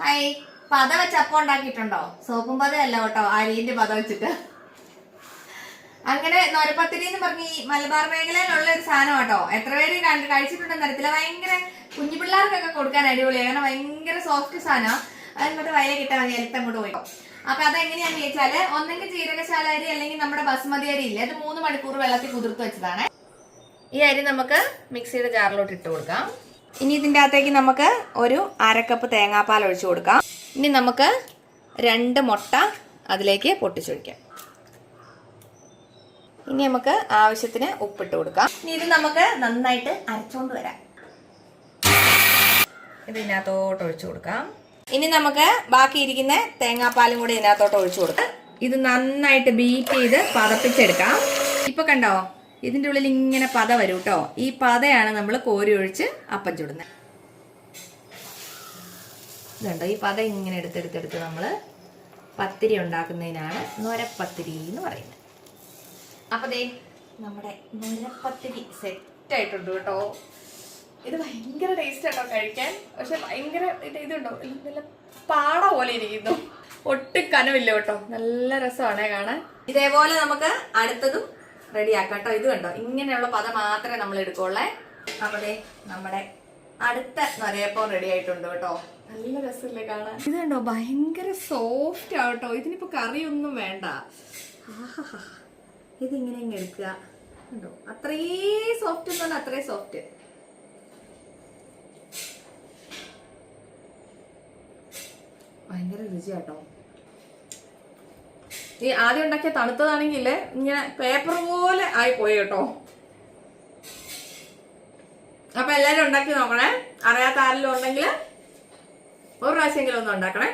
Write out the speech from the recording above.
Hi, പത വെച്ച് അപ്പം ഉണ്ടാക്കിയിട്ടുണ്ടോ? സോപ്പും പതയല്ല കേട്ടോ, അരിന്റെ പത വെച്ചിട്ട്. അങ്ങനെ നൊരപ്പത്തിരി എന്ന് പറഞ്ഞ ഈ മലബാർ മേഖലയിലുള്ള ഒരു സാധനം കേട്ടോ. എത്ര പേര് കഴിച്ചിട്ടുണ്ടെന്ന് അറിയത്തില്ല. ഭയങ്കര കുഞ്ഞു പിള്ളേർക്കൊക്കെ കൊടുക്കാൻ അടിപൊളിയാണ്. കാരണം ഭയങ്കര സോഫ്റ്റ് സാധനം. അതിങ്ങോട്ട് വയലെ കിട്ടാൻ മതി, എളുപ്പം അങ്ങോട്ട് പോയി. അപ്പൊ അതെങ്ങനെയാന്ന് ചോദിച്ചാല്, ഒന്നെങ്കിൽ ജീരകശാല അരി അല്ലെങ്കിൽ നമ്മുടെ ബസുമതി അരി ഇല്ലേ, അത് 3 മണിക്കൂർ വെള്ളത്തിൽ കുതിർത്ത് വെച്ചതാണ്. ഈ അരി നമുക്ക് മിക്സിയുടെ ജാറിലോട്ട് ഇട്ട് കൊടുക്കാം. ഇനി ഇതിൻ്റെ അകത്തേക്ക് നമുക്ക് ഒരു 1/2 കപ്പ് തേങ്ങാപ്പാൽ ഒഴിച്ചു കൊടുക്കാം. ഇനി നമുക്ക് 2 മുട്ട അതിലേക്ക് പൊട്ടിച്ചൊഴിക്കാം. ഇനി നമുക്ക് ആവശ്യത്തിന് ഉപ്പിട്ട് കൊടുക്കാം. ഇനി ഇത് നമുക്ക് നന്നായിട്ട് അരച്ചോണ്ട് വരാം. ഇതിനകത്തോട്ട് ഒഴിച്ചു കൊടുക്കാം. ഇനി നമുക്ക് ബാക്കി ഇരിക്കുന്ന തേങ്ങാപ്പാലും കൂടി ഇതിനകത്തോട്ട് ഒഴിച്ചു കൊടുക്കാം. ഇത് നന്നായിട്ട് ബീറ്റ് ചെയ്ത് പതപ്പിച്ചെടുക്കാം. ഇപ്പൊ കണ്ടോ, ഇതിൻ്റെ ഉള്ളിൽ ഇങ്ങനെ പത വരും കേട്ടോ. ഈ പതയാണ് നമ്മൾ കോരി ഒഴിച്ച് അപ്പം ചുടുന്നത്. ഇതുണ്ടോ, ഈ പത ഇങ്ങനെ എടുത്തെടുത്തെടുത്ത് നമ്മൾ പത്തിരി ഉണ്ടാക്കുന്നതിനാണ് നൊരപ്പത്തിരി എന്ന് പറയുന്നത്. അപ്പൊ ദേ നമ്മുടെ നൊരപ്പത്തിരി സെറ്റ് ആയിട്ടുണ്ട് കേട്ടോ. ഇത് ഭയങ്കര ടേസ്റ്റ് ആട്ടോ കഴിക്കാൻ. പക്ഷെ ഭയങ്കര ഇതുണ്ടോ, നല്ല പാട പോലെ ഇരിക്കുന്നു. ഒട്ടും കനവില്ല കേട്ടോ, നല്ല രസമാണ് കാണാൻ. ഇതേപോലെ നമുക്ക് അടുത്തതും റെഡിയാക്കാം കേട്ടോ. ഇത് കണ്ടോ, ഇങ്ങനെയുള്ള പദം മാത്രമേ നമ്മൾ എടുക്കുള്ളേ. അവിടെ നമ്മുടെ അടുത്ത നൊരയപ്പം റെഡി ആയിട്ടുണ്ട് കേട്ടോ. നല്ല രസമില്ലേ കാണാൻ. ഇത് കണ്ടോ, ഭയങ്കര സോഫ്റ്റ് ആട്ടോ. ഇതിനിപ്പോ കറിയൊന്നും വേണ്ട. ഇതിങ്ങനെ ഇങ്ങനെ എടുക്കുക കണ്ടോ, അത്രേ സോഫ്റ്റ് എന്ന് പറഞ്ഞാൽ അത്രേ സോഫ്റ്റ്. ഭയങ്കര രുചിയാട്ടോ. ഈ ആദ്യം ഉണ്ടാക്കിയ തണുത്തതാണെങ്കിൽ ഇങ്ങനെ പേപ്പർ പോലെ ആയി പോയി കേട്ടോ. അപ്പൊ എല്ലാരും ഉണ്ടാക്കി നോക്കണേ. അറിയാത്ത ആരെങ്കിലും ഉണ്ടെങ്കിൽ ഒരു പ്രാവശ്യമെങ്കിലും ഒന്ന് ഉണ്ടാക്കണേ.